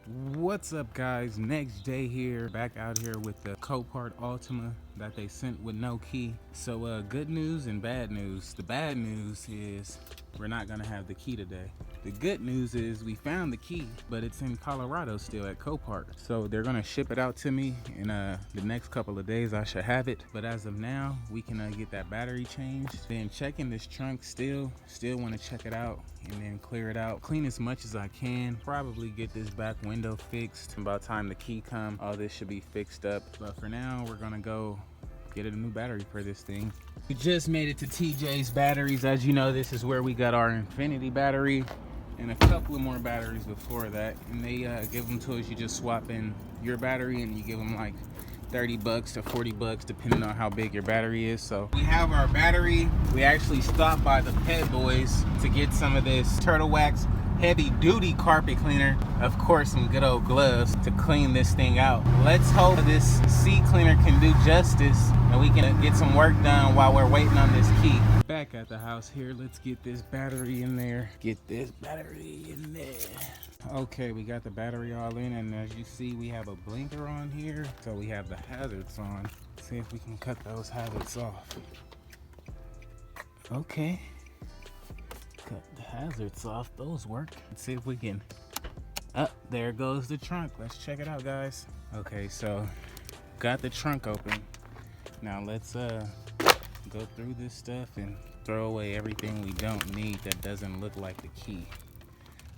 What's up, guys? Next day here, back out here with the Copart Ultima that they sent with no key. So good news and bad news. The bad news is we're not gonna have the key today. The good news is we found the key, but it's in Colorado still at Copart. So they're gonna ship it out to me in the next couple of days. I should have it. But as of now, we can get that battery changed. Then checking this trunk still wanna check it out and then clear it out. Clean as much as I can. Probably get this back window fixed. About time the key come, all this should be fixed up. But for now, we're gonna go get a new battery for this thing. We just made it to TJ's Batteries. As you know, this is where we got our Infinity battery and a couple of more batteries before that. And they give them to us. You just swap in your battery and you give them like 30 bucks to 40 bucks depending on how big your battery is. So we have our battery. We actually stopped by the Pet Boys to get some of this Turtle Wax heavy duty carpet cleaner, of course some good old gloves to clean this thing out. Let's hope this seat cleaner can do justice and we can get some work done while we're waiting on this key. Back at the house here, let's get this battery in there. Get this battery in there. Okay, we got the battery all in, and as you see, we have a blinker on here, so we have the hazards on. Let's see if we can cut those hazards off. Okay, cut the hazards off. Those work. Let's see if we can. There goes the trunk. Let's check it out, guys. Okay, so got the trunk open. Now let's go through this stuff and throw away everything we don't need that doesn't look like the key.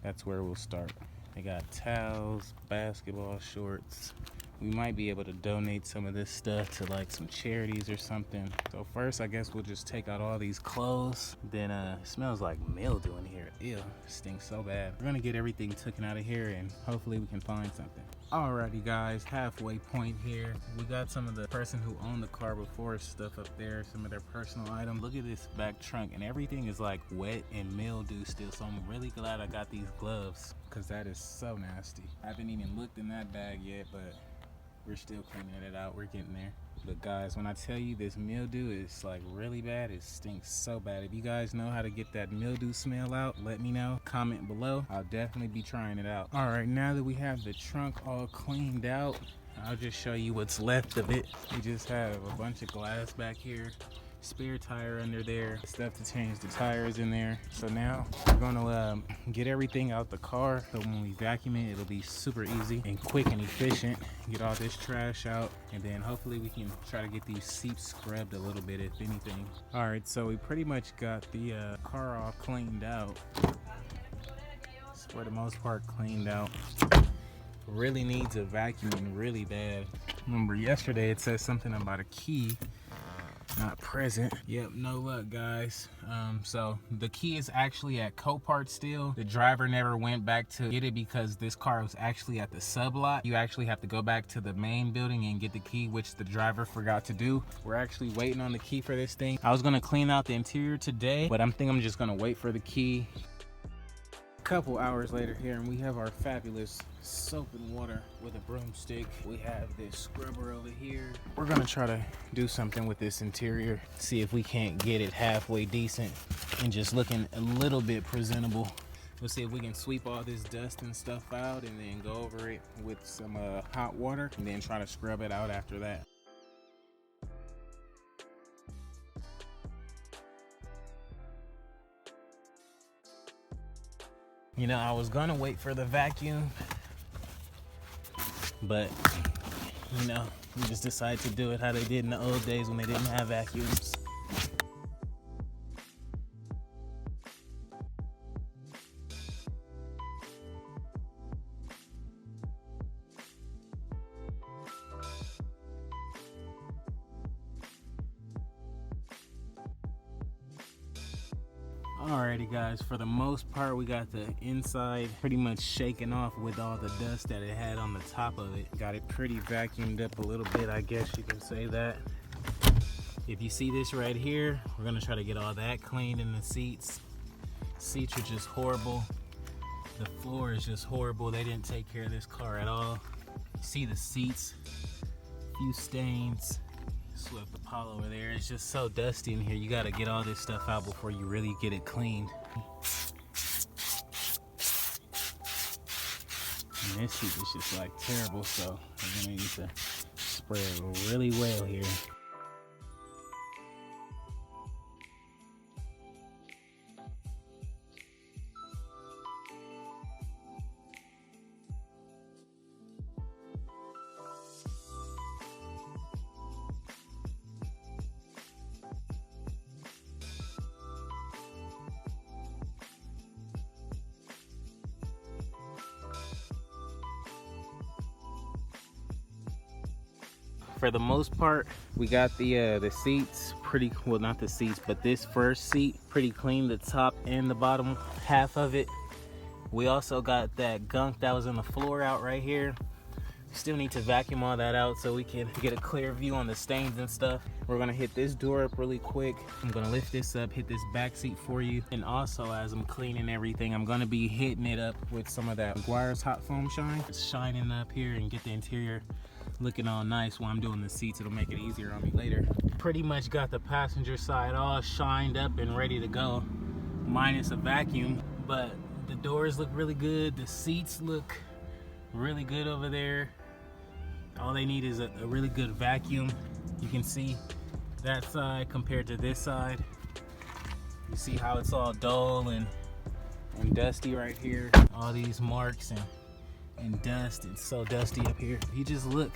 That's where we'll start. They got towels, basketball shorts. We might be able to donate some of this stuff to like some charities or something. So first, I guess we'll just take out all these clothes. Then it smells like mildew in here. Ew, stinks so bad. We're gonna get everything taken out of here and hopefully we can find something. Alrighty guys, halfway point here. We got some of the person who owned the car before stuff up there, some of their personal items. Look at this back trunk and everything is like wet and mildew still. So I'm really glad I got these gloves because that is so nasty. I haven't even looked in that bag yet, but we're still cleaning it out. We're getting there. But guys, when I tell you this mildew is like really bad, it stinks so bad. If you guys know how to get that mildew smell out, let me know. Comment below. I'll definitely be trying it out. All right, now that we have the trunk all cleaned out, I'll just show you what's left of it. We just have a bunch of glass back here, spare tire under there, stuff to change the tires in there. So now we're gonna get everything out the car, so when we vacuum it, it'll be super easy and quick and efficient. Get all this trash out, and then hopefully we can try to get these seats scrubbed a little bit, if anything. All right, so we pretty much got the car all cleaned out. It's for the most part cleaned out. Really needs a vacuuming really bad. Remember yesterday it said something about a key not present. Yep, no luck, guys. So the key is actually at Copart still. The driver never went back to get it because this car was actually at the sublot. You actually have to go back to the main building and get the key, which the driver forgot to do. We're actually waiting on the key for this thing. I was gonna clean out the interior today, but I'm just gonna wait for the key. Couple hours later here, and we have our fabulous soap and water with a broomstick. We have this scrubber over here. We're gonna try to do something with this interior, see if we can't get it halfway decent and just looking a little bit presentable. We'll see if we can sweep all this dust and stuff out and then go over it with some hot water and then try to scrub it out after that. You know, I was gonna wait for the vacuum, but you know, we just decided to do it how they did in the old days when they didn't have vacuums. Alrighty guys, for the most part we got the inside pretty much shaken off with all the dust that it had on the top of it. Got it pretty vacuumed up a little bit, I guess you can say that. If you see this right here, we're gonna try to get all that cleaned in the seats. Seats are just horrible. The floor is just horrible. They didn't take care of this car at all. See the seats, few stains. Swept the pile over there. It's just so dusty in here. You got to get all this stuff out before you really get it cleaned. And this seat is just like terrible, so we're gonna need to spray it really well here. For the most part, we got the seats pretty, well, not the seats, but this first seat pretty clean, the top and the bottom half of it. We also got that gunk that was in the floor out right here. Still need to vacuum all that out so we can get a clear view on the stains and stuff. We're gonna hit this door up really quick. I'm gonna lift this up, hit this back seat for you. And also, as I'm cleaning everything, I'm gonna be hitting it up with some of that Guire's hot foam shine. It's shining up here and get the interior looking all nice while I'm doing the seats. It'll make it easier on me later. Pretty much got the passenger side all shined up and ready to go, minus a vacuum. But the doors look really good. The seats look really good over there. All they need is a really good vacuum. You can see that side compared to this side. You see how it's all dull and dusty right here. All these marks and dust. It's so dusty up here. You just look.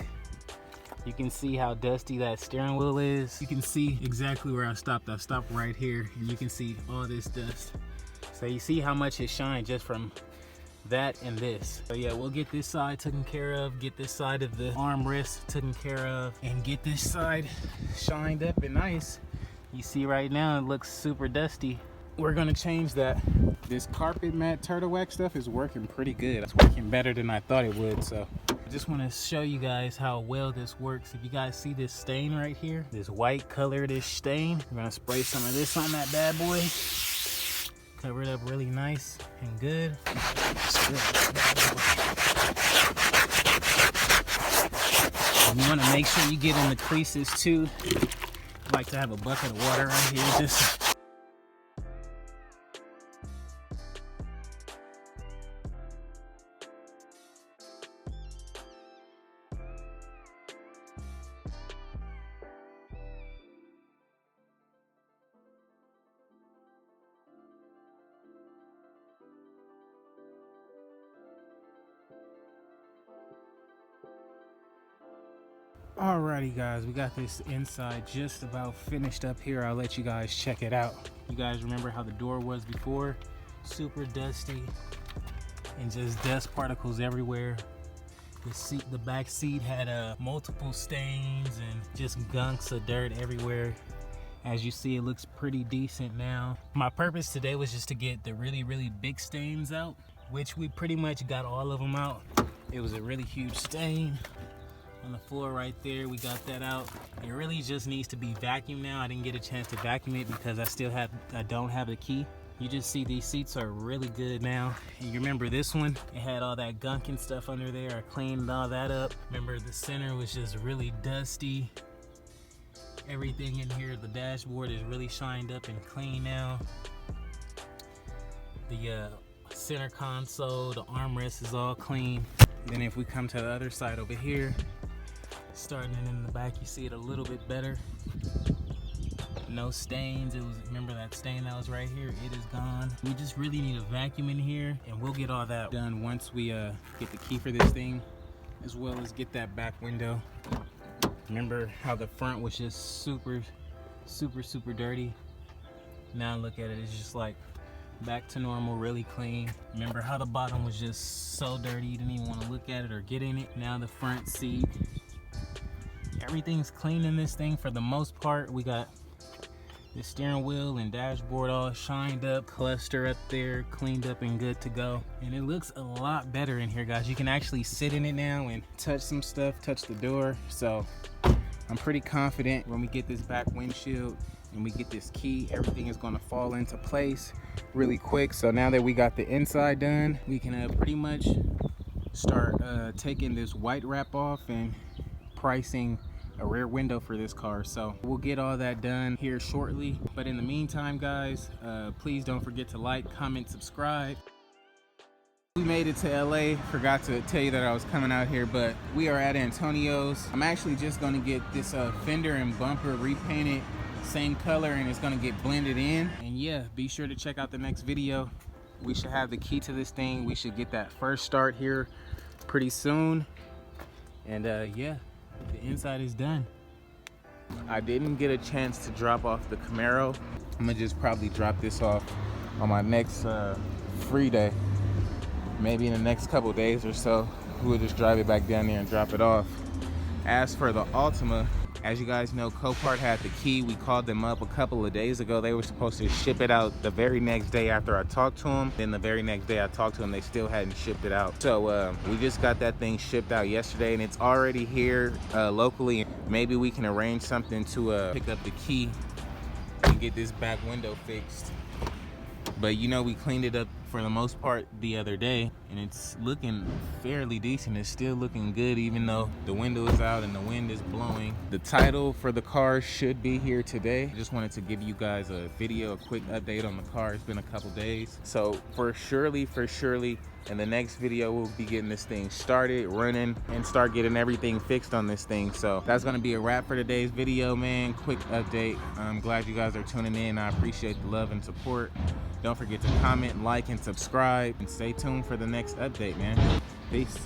You can see how dusty that steering wheel is. You can see exactly where I stopped. I stopped right here, and you can see all this dust. So you see how much it shined just from that and this. So yeah, we'll get this side taken care of, get this side of the armrest taken care of, and get this side shined up and nice. You see right now it looks super dusty. We're gonna change that. This carpet mat turtle wax stuff is working pretty good. It's working better than I thought it would. So I just want to show you guys how well this works. If you guys see this stain right here, this white color, this stain, we're gonna spray some of this on that bad boy. Cover it up really nice and good. You want to make sure you get in the creases too. I like to have a bucket of water right here. Just alrighty guys, we got this inside just about finished up here. I'll let you guys check it out. You guys remember how the door was before? Super dusty and just dust particles everywhere. The back seat had multiple stains and just gunks of dirt everywhere. As you see, it looks pretty decent now. My purpose today was just to get the really big stains out, which we pretty much got all of them out. It was a really huge stain on the floor right there. We got that out. It really just needs to be vacuumed now. I didn't get a chance to vacuum it because I don't have the key. You just see these seats are really good now. And you remember this one? It had all that gunk and stuff under there. I cleaned all that up. Remember the center was just really dusty. Everything in here, the dashboard is really shined up and clean now. The center console, the armrest is all clean. Then if we come to the other side over here, starting it in the back, you see it a little bit better. No stains. Remember that stain that was right here? It is gone. We just really need a vacuum in here, and we'll get all that done once we get the key for this thing, as well as get that back window. Remember how the front was just super dirty? Now look at it, it's just like back to normal, really clean. Remember how the bottom was just so dirty you didn't even want to look at it or get in it? Now the front seat, everything's clean in this thing for the most part. We got the steering wheel and dashboard all shined up, cluster up there, cleaned up and good to go. And it looks a lot better in here, guys. You can actually sit in it now and touch some stuff, touch the door. So I'm pretty confident when we get this back windshield and we get this key, everything is going to fall into place really quick. So now that we got the inside done, we can pretty much start taking this white wrap off and pricing a rear window for this car. So we'll get all that done here shortly, but in the meantime, guys, please don't forget to like, comment, subscribe. We made it to LA. Forgot to tell you that I was coming out here, but we are at Antonio's. I'm actually just gonna get this fender and bumper repainted same color, and it's gonna get blended in. And yeah, be sure to check out the next video. We should have the key to this thing. We should get that first start here pretty soon. And yeah, the inside is done. I didn't get a chance to drop off the Camaro. I'm gonna just probably drop this off on my next free day. Maybe in the next couple days or so, we'll just drive it back down there and drop it off. As for the Altima, as you guys know, Copart had the key. We called them up a couple of days ago. They were supposed to ship it out the very next day after I talked to them. Then the very next day I talked to them, they still hadn't shipped it out. So we just got that thing shipped out yesterday, and it's already here locally. Maybe we can arrange something to pick up the key and get this back window fixed. But you know, we cleaned it up for the most part the other day, and it's looking fairly decent. It's still looking good even though the window is out and the wind is blowing. The title for the car should be here today. Just wanted to give you guys a video, a quick update on the car. It's been a couple days. So for surely in the next video, we'll be getting this thing started, running, and start getting everything fixed on this thing. So that's gonna be a wrap for today's video, man. Quick update. I'm glad you guys are tuning in. I appreciate the love and support. Don't forget to comment, like, and subscribe, and stay tuned for the next update, man. Peace.